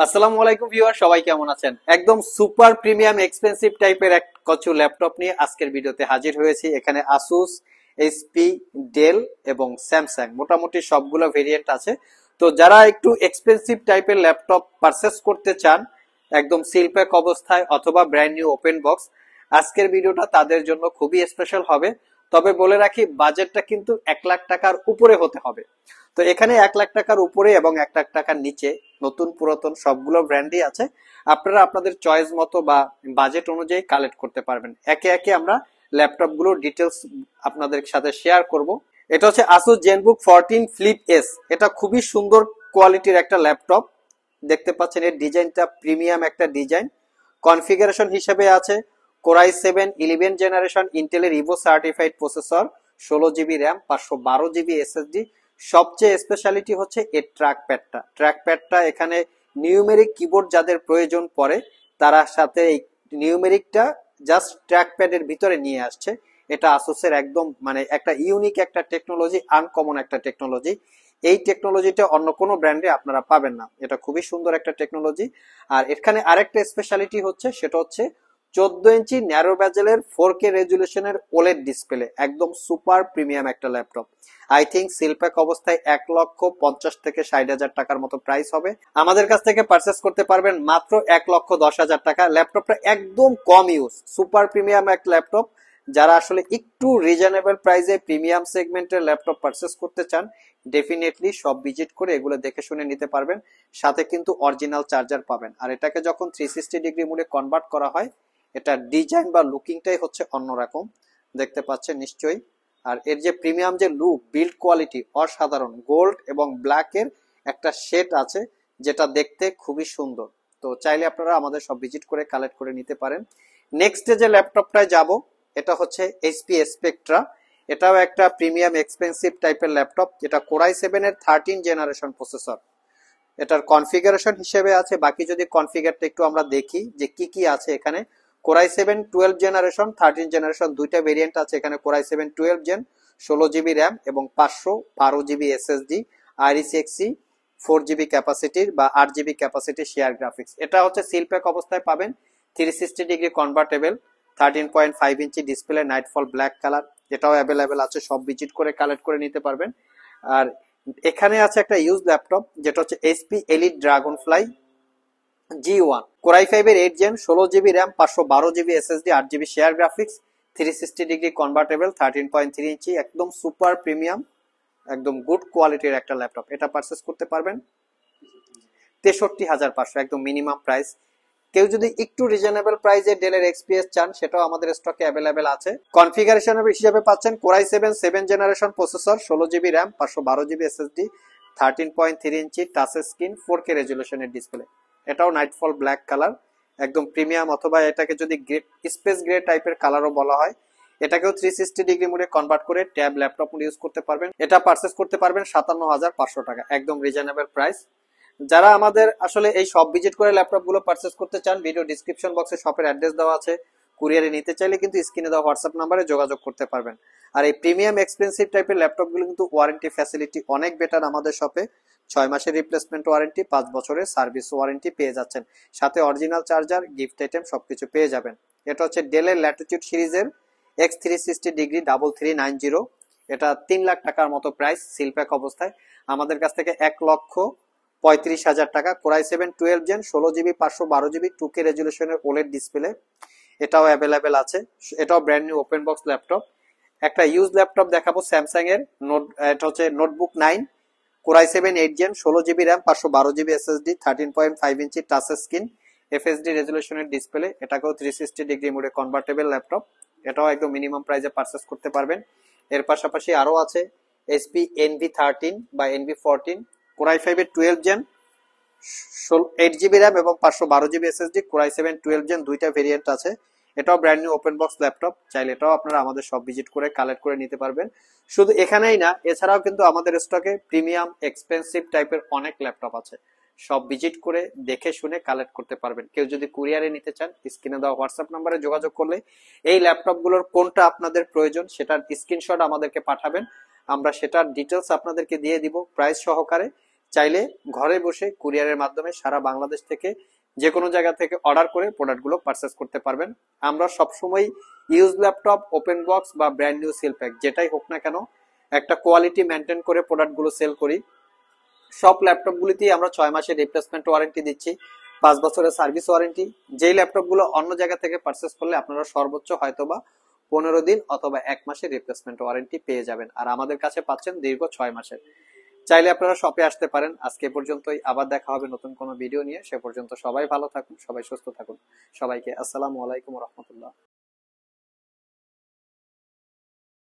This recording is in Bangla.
আসসালামু আলাইকুম ভিউয়ার, সবাই কেমন আছেন? একদম সুপার প্রিমিয়াম এক্সপেন্সিভ টাইপের এক কচু ল্যাপটপ নিয়ে আজকের ভিডিওতে হাজির হয়েছি। এখানে আসুস, এইচপি, ডেল এবং স্যামসাং মোটামুটি সবগুলো ভেরিয়েন্ট আছে। তো যারা একটু এক্সপেন্সিভ টাইপের ল্যাপটপ পারচেস করতে চান একদম সিল প্যাক অবস্থায় অথবা ব্র্যান্ড নিউ ওপেন বক্স, আজকের ভিডিওটা তাদের জন্য খুবই স্পেশাল হবে। তবে বলে রাখি, বাজেটটা কিন্তু 1 লাখ টাকার উপরে হতে হবে। তো এখানে 1 লাখ টাকার উপরে এবং 1 লাখ টাকার নিচে নতুন পুরাতন সবগুলো ব্র্যান্ডই আছে। আপনারা আপনাদের চয়েস মতো বা বাজেট অনুযায়ী কালেক্ট করতে পারবেন। একে একে আমরা ল্যাপটপ গুলোর ডিটেলস আপনাদের সাথে শেয়ার করব। এটা হচ্ছে আসুস জেনবুক 14 ফ্লিপ এস। এটা খুবই সুন্দর কোয়ালিটির একটা ল্যাপটপ। দেখতে পাচ্ছেন এর ডিজাইনটা প্রিমিয়াম একটা ডিজাইন। কনফিগারেশন হিসেবে আছে কোরাই 7 11 জেনারেশন ইন্টেলের Evo certified processor, 16 GB RAM, 512 GB SSD. সবচেয়ে স্পেশালিটি হচ্ছে এর ট্র্যাকপ্যাডটা এখানে নিউমেরিক কিবোর্ড যাদের প্রয়োজন পড়ে তারা সাথে এই নিউমেরিকটা জাস্ট ট্র্যাকপ্যাডের ভিতরে নিয়ে আসছে। এটা আসুসের একদম মানে একটা ইউনিক একটা টেকনোলজি, আনকমন একটা টেকনোলজি। এই টেকনোলজিটা অন্য কোনো ব্র্যান্ডে আপনারা পাবেন না। এটা খুবই সুন্দর একটা টেকনোলজি। আর এখানে আরেকটা স্পেশালিটি হচ্ছে, সেটা হচ্ছে 14 ইঞ্চি ন্যারো ব্যাজেলের 4K রেজুলেশনের ওলেড ডিসপ্লে। একদম সুপার প্রিমিয়াম একটা ল্যাপটপ। আই থিঙ্ক সিলপ্যাক অবস্থায় 1,50,000 থেকে 60,000 টাকার মতো প্রাইস হবে। আমাদের কাছ থেকে পারচেস করতে পারবেন মাত্র 1,10,000 টাকা। ল্যাপটপটা একদম কম ইউজ, সুপার প্রিমিয়াম এক ল্যাপটপ। যারা আসলে একটু রিজনেবল প্রাইসে প্রিমিয়াম সেগমেন্টের ল্যাপটপ পারচেস করতে চান, ডেফিনেটলি সব ভিজিট করে এগুলো দেখে শুনে নিতে পারবেন। সাথে কিন্তু অরিজিনাল চার্জার পাবেন। আর এটাকে যখন 360 ডিগ্রি মোডে কনভার্ট করা হয়, এটা ডিজাইন বা লুকিংটাই হচ্ছে অন্যরকম, দেখতে পাচ্ছেন নিশ্চয়ই। আর এর যে প্রিমিয়াম যে লুক, বিল্ড কোয়ালিটি অসাধারণ। গোল্ড এবং ব্ল্যাক এর একটা শেড আছে যেটা দেখতে খুবই সুন্দর। তো চাইলে আপনারা আমাদের সব ভিজিট করে কালেক্ট করে নিতে পারেন। নেক্সট যে ল্যাপটপটায় যাব, এটা হচ্ছে এইচপি স্পেকট্রা। এটাও একটা প্রিমিয়াম এক্সপেন্সিভ টাইপের ল্যাপটপ, যেটা কোরাই 7 এর 13 জেনারেশন প্রসেসর। এটার কনফিগারেশন হিসেবে আছে, বাকি যদি কনফিগারটা একটু আমরা দেখি যে কি কি আছে এখানে। কোরাই 7 12 জেনারেশন, 13 জেনারেশন দুইটা ভেরিয়েন্ট আছে এখানে। কোরাই 7 12 জেন, 16 জিবি র্যাম এবং 512 GB SSD, Iris Xe, 4 GB ক্যাপাসিটির বা 8 জিবি ক্যাপাসিটি শেয়ার গ্রাফিক্স। এটা হচ্ছে সিলপ্যাক অবস্থায় পাবেন। 360 degree convertible, 13.5 inch display, nightfall black colour. এটাও অ্যাভেলেবেল আছে, সব ভিজিট করে কালেক্ট করে নিতে পারবেন। আর এখানে আছে একটা ইউজ ল্যাপটপ, যেটা হচ্ছে HP Elite Dragonfly G1, core i 5 এর 8 gen, 16 GB RAM, 512 GB SSD, 8 GB share graphics, 360 degree convertible, 13.3 inch, একদম সুপার প্রিমিয়াম, একদম গুড কোয়ালিটির একটা ল্যাপটপ। এটা পারচেস করতে পারবেন 63,500, একদম মিনিমাম প্রাইস। কেউ যদি একটু রিজনেবল প্রাইসে ডেলের এক্সপিএস চান, সেটাও আমাদের স্টকে অ্যাভেলেবেল আছে। কনফিগারেশন হিসেবে পাচ্ছেন core i 7 generation processor, 16 GB RAM, 512 GB SSD, 13.3 inch touch screen, 4K রেজুলেশনের ডিসপ্লে। এটাও নাইটফল ব্ল্যাক কালার, একদম প্রিমিয়াম, অথবা এটাকে যদি স্পেস গ্রে টাইপের কালারও বলা হয়। এটাকেও 360 ডিগ্রি মোডে কনভার্ট করে ট্যাব ল্যাপটপ মোড ইউজ করতে পারবেন। এটা পারচেস করতে পারবেন 57,500 টাকা, একদম রিজনেবল প্রাইস। যারা আমাদের আসলে এই সব ভিজিট করে ল্যাপটপ গুলো পারচেস করতে চান, ভিডিও ডিসক্রিপশন বক্সে শপের অ্যাড্রেস দেওয়া আছে। কুরিয়ারে নিতে চাইলে কিন্তু স্ক্রিনে দেওয়া হোয়াটসঅ্যাপ নাম্বারে যোগাযোগ করতে পারবেন। আর এই প্রিমিয়াম এক্সপেন্সিভ টাইপের ল্যাপটপ গুলো কিন্তু ওয়ারেন্টি ফ্যাসিলিটি অনেক বেটার আমাদের শপে। 6 মাসের রিপ্লেসমেন্ট ওয়ারেন্টি, 5 বছরের সার্ভিস ওয়ারেন্টি পেয়ে যাচ্ছেন। সাথে অরিজিনাল চার্জার, গিফট আইটেম সবকিছু পেয়ে যাবেন। এটা হচ্ছে ডেলের ল্যাটিটিউড সিরিজের X360 ডাবল 390। এটা 3 লাখ টাকার মতো প্রাইস সিলপ্যাক অবস্থায়। আমাদের কাছ থেকে 1,35,000 টাকা। Core i 7 12 gen, 16 GB, 512 GB, 2K রেজুলেশনের ওলেড ডিসপ্লে। এটাও অ্যাভেলেবেল আছে। এটাও brand new open box laptop. একটা ইউজ ল্যাপটপ দেখাবো স্যামসাং এর নোট, এটা হচ্ছে notebook 9, core i 7 8 gen, 16 GB RAM, 512 GB SSD, 13.5 inch touch screen, এফএসডি রেজুলেশনের ডিসপ্লে। এটাকেও 360 ডিগ্রি মোডে কনভার্টেবল ল্যাপটপ। এটাও একদম মিনিমাম প্রাইসে পারচেস করতে পারবেন। এর পাশাপাশি আরো আছে এইচপি NV13 বা NV14, core i 5 12 gen, 8 GB RAM এবং 512 জিবি এসএসডি, কোরাই 7 12 জেন দুইটা ভেরিয়েন্ট আছে। এটাও brand new open box laptop. চাইলে এটাও আপনারা আমাদের সব ভিজিট করে কালেক্ট করে নিতে পারবেন। শুধু এখানেই না, এছাড়াও কিন্তু আমাদের স্টকে প্রিমিয়াম এক্সপেন্সিভ টাইপের অনেক ল্যাপটপ আছে। সব ভিজিট করে দেখে শুনে কালেক্ট করতে পারবেন। কেউ যদি কুরিয়ারে নিতে চান, স্ক্রিনে দেওয়া হোয়াটসঅ্যাপ নাম্বারে যোগাযোগ করলে এই ল্যাপটপগুলোর কোনটা আপনাদের প্রয়োজন সেটার স্ক্রিনশট আমাদেরকে পাঠাবেন। আমরা সেটার ডিটেলস আপনাদেরকে দিয়ে দিব প্রাইস সহকারে। চাইলে ঘরে বসে কুরিয়ারের মাধ্যমে সারা বাংলাদেশ থেকে যে কোনো জায়গা থেকে অর্ডার করে প্রোডাক্টগুলো পারচেস করতে পারবেন। আমরা সবসময় ইউজ ল্যাপটপ, ওপেন বক্স বা ব্র্যান্ড নিউ সেল প্যাক যেটাই হোক না কেন একটা কোয়ালিটি মেনটেন করে প্রোডাক্টগুলো সেল করি। সব ল্যাপটপগুলিতেই আমরা 6 মাসের রিপ্লেসমেন্ট ওয়ারেন্টি দিচ্ছি, 5 বছরের সার্ভিস ওয়ারেন্টি। যেই ল্যাপটপগুলো অন্য জায়গা থেকে পারচেস করলে আপনারা সর্বোচ্চ হয়তোবা 15 দিন অথবা 1 মাসের রিপ্লেসমেন্ট ওয়ারেন্টি পেয়ে যাবেন, আর আমাদের কাছে পাচ্ছেন দীর্ঘ 6 মাসের। চাইলে আপনারা শপে আসতে পারেন। আজকে এ পর্যন্তই, আবার দেখা হবে নতুন কোনো ভিডিও নিয়ে। সে পর্যন্ত সবাই ভালো থাকুন, সবাই সুস্থ থাকুন। সবাইকে আসসালামু আলাইকুম রহমতুল্লাহ।